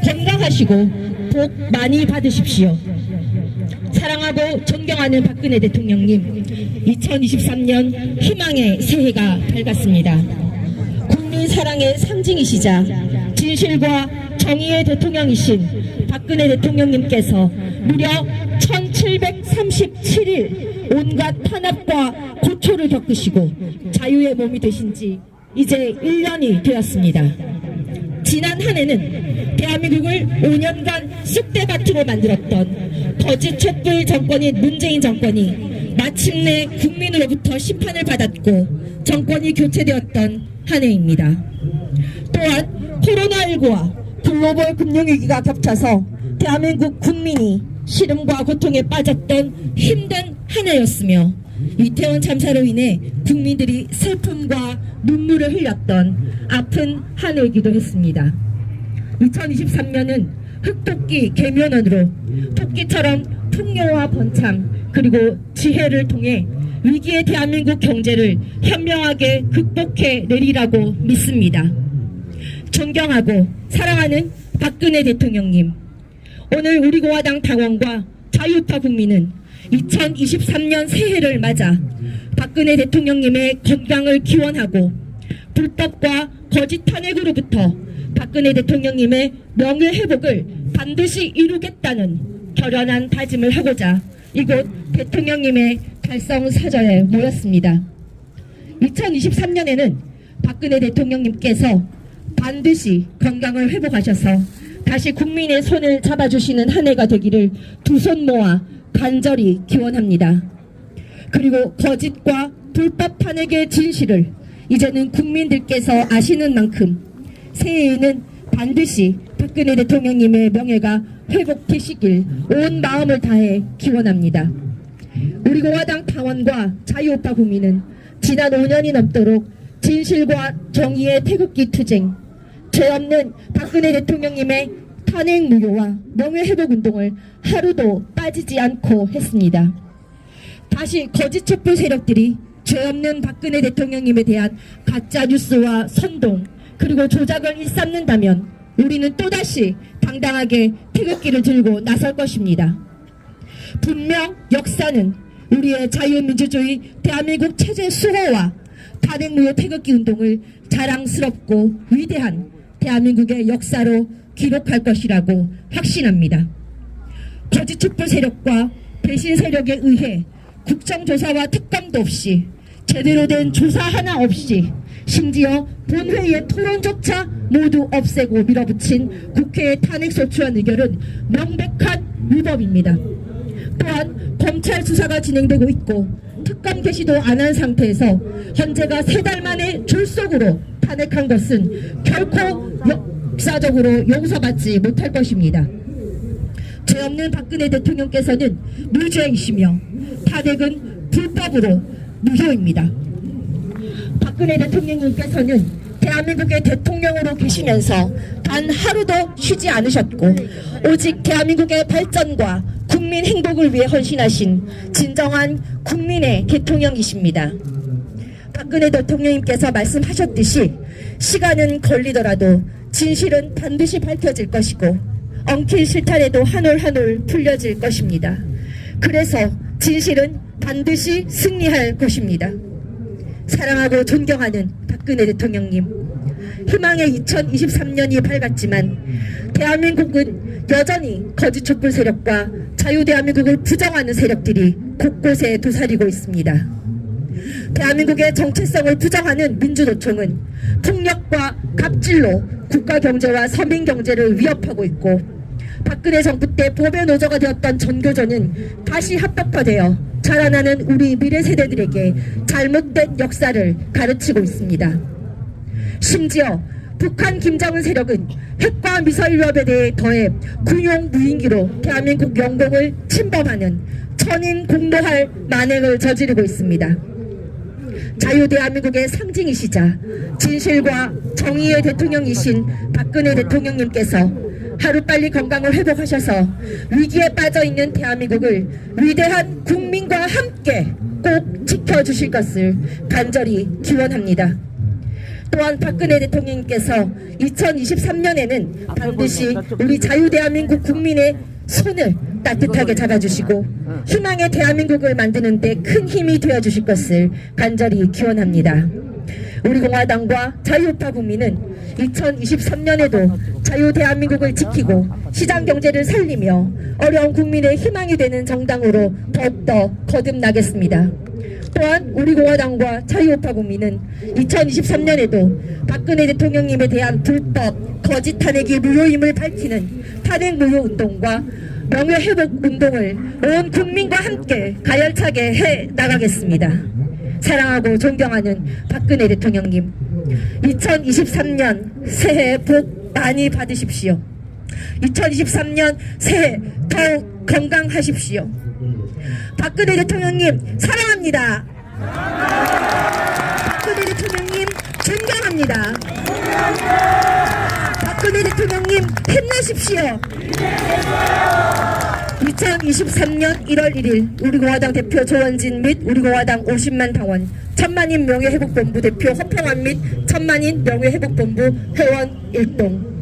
건강하시고 복 많이 받으십시오. 사랑하고 존경하는 박근혜 대통령님, 2023년 희망의 새해가 밝았습니다. 국민 사랑의 상징이시자 진실과 정의의 대통령이신 박근혜 대통령님께서 무려 1737일 온갖 탄압과 고초를 겪으시고 자유의 몸이 되신 지 이제 1년이 되었습니다. 지난 한 해는 대한민국을 5년간 쑥대밭으로 만들었던 거짓 촛불 정권인 문재인 정권이 마침내 국민으로부터 심판을 받았고 정권이 교체되었던 한 해입니다. 또한 코로나19와 글로벌 금융위기가 겹쳐서 대한민국 국민이 시름과 고통에 빠졌던 힘든 한 해였으며 이태원 참사로 인해 국민들이 슬픔과 눈물을 흘렸던 아픈 한 해이기도 했습니다. 2023년은 흑토끼 계면원으로 토끼처럼 풍요와 번창 그리고 지혜를 통해 위기의 대한민국 경제를 현명하게 극복해 내리라고 믿습니다. 존경하고 사랑하는 박근혜 대통령님, 오늘 우리 공화당 당원과 자유파 국민은 2023년 새해를 맞아 박근혜 대통령님의 건강을 기원하고 불법과 거짓 탄핵으로부터 박근혜 대통령님의 명예회복을 반드시 이루겠다는 결연한 다짐을 하고자 이곳 대통령님의 달성사저에 모였습니다. 2023년에는 박근혜 대통령님께서 반드시 건강을 회복하셔서 다시 국민의 손을 잡아주시는 한 해가 되기를 두 손 모아 간절히 기원합니다. 그리고 거짓과 불법 탄핵의 진실을 이제는 국민들께서 아시는 만큼 새해에는 반드시 박근혜 대통령님의 명예가 회복되시길 온 마음을 다해 기원합니다. 우리 공화당 당원과 자유우파 국민은 지난 5년이 넘도록 진실과 정의의 태극기 투쟁, 죄 없는 박근혜 대통령님의 탄핵 무효와 명예회복 운동을 하루도 빠지지 않고 했습니다. 다시 거짓 촛불 세력들이 죄 없는 박근혜 대통령님에 대한 가짜 뉴스와 선동 그리고 조작을 일삼는다면 우리는 또다시 당당하게 태극기를 들고 나설 것입니다. 분명 역사는 우리의 자유민주주의 대한민국 체제 수호와 탄핵무효 태극기 운동을 자랑스럽고 위대한 대한민국의 역사로 기록할 것이라고 확신합니다. 거짓 촛불 세력과 배신 세력에 의해 국정조사와 특검도 없이 제대로 된 조사 하나 없이 심지어 본회의의 토론조차 모두 없애고 밀어붙인 국회의 탄핵소추안 의결은 명백한 위법입니다. 또한 검찰 수사가 진행되고 있고 특검 개시도 안 한 상태에서 헌재가 3달 만에 졸속으로 탄핵한 것은 결코 역사적으로 용서받지 못할 것입니다. 죄 없는 박근혜 대통령께서는 무죄이시며 탄핵은 불법으로 무효입니다. 박근혜 대통령님께서는 대한민국의 대통령으로 계시면서 단 하루도 쉬지 않으셨고 오직 대한민국의 발전과 국민 행복을 위해 헌신하신 진정한 국민의 대통령이십니다. 박근혜 대통령님께서 말씀하셨듯이 시간은 걸리더라도 진실은 반드시 밝혀질 것이고 엉킬 실타래도 한 올 한 올 풀려질 것입니다. 그래서 진실은 반드시 승리할 것입니다. 사랑하고 존경하는 박근혜 대통령님, 희망의 2023년이 밝았지만 대한민국은 여전히 거짓 촛불 세력과 자유대한민국을 부정하는 세력들이 곳곳에 도사리고 있습니다. 대한민국의 정체성을 부정하는 민주노총은 폭력과 갑질로 국가경제와 서민경제를 위협하고 있고 박근혜 정부 때 법의 노조가 되었던 전교조는 다시 합법화되어 자라나는 우리 미래 세대들에게 잘못된 역사를 가르치고 있습니다. 심지어 북한 김정은 세력은 핵과 미사일 위협에 대해 더해 군용 무인기로 대한민국 영공을 침범하는 천인 공노할 만행을 저지르고 있습니다. 자유대한민국의 상징이시자 진실과 정의의 대통령이신 박근혜 대통령님께서 하루빨리 건강을 회복하셔서 위기에 빠져있는 대한민국을 위대한 국민과 함께 꼭 지켜주실 것을 간절히 기원합니다. 또한 박근혜 대통령님께서 2023년에는 반드시 우리 자유대한민국 국민의 손을 따뜻하게 잡아주시고 희망의 대한민국을 만드는 데 큰 힘이 되어주실 것을 간절히 기원합니다. 우리 공화당과 자유우파 국민은 2023년에도 자유대한민국을 지키고 시장경제를 살리며 어려운 국민의 희망이 되는 정당으로 더욱더 거듭나겠습니다. 또한 우리 공화당과 자유우파 국민은 2023년에도 박근혜 대통령님에 대한 불법 거짓 탄핵이 무효임을 밝히는 탄핵 무효 운동과 명예회복 운동을 온 국민과 함께 가열차게 해 나가겠습니다. 사랑하고 존경하는 박근혜 대통령님, 2023년 새해 복 많이 받으십시오. 2023년 새해 더욱 건강하십시오. 박근혜 대통령님 사랑합니다. 박근혜 대통령님 존경합니다. 박근혜 대통령님 힘내십시오. 2023년 1월 1일 우리 공화당 대표 조원진 및 우리 공화당 50만 당원 천만인 명예회복본부 대표 허평환 및 천만인 명예회복본부 회원 일동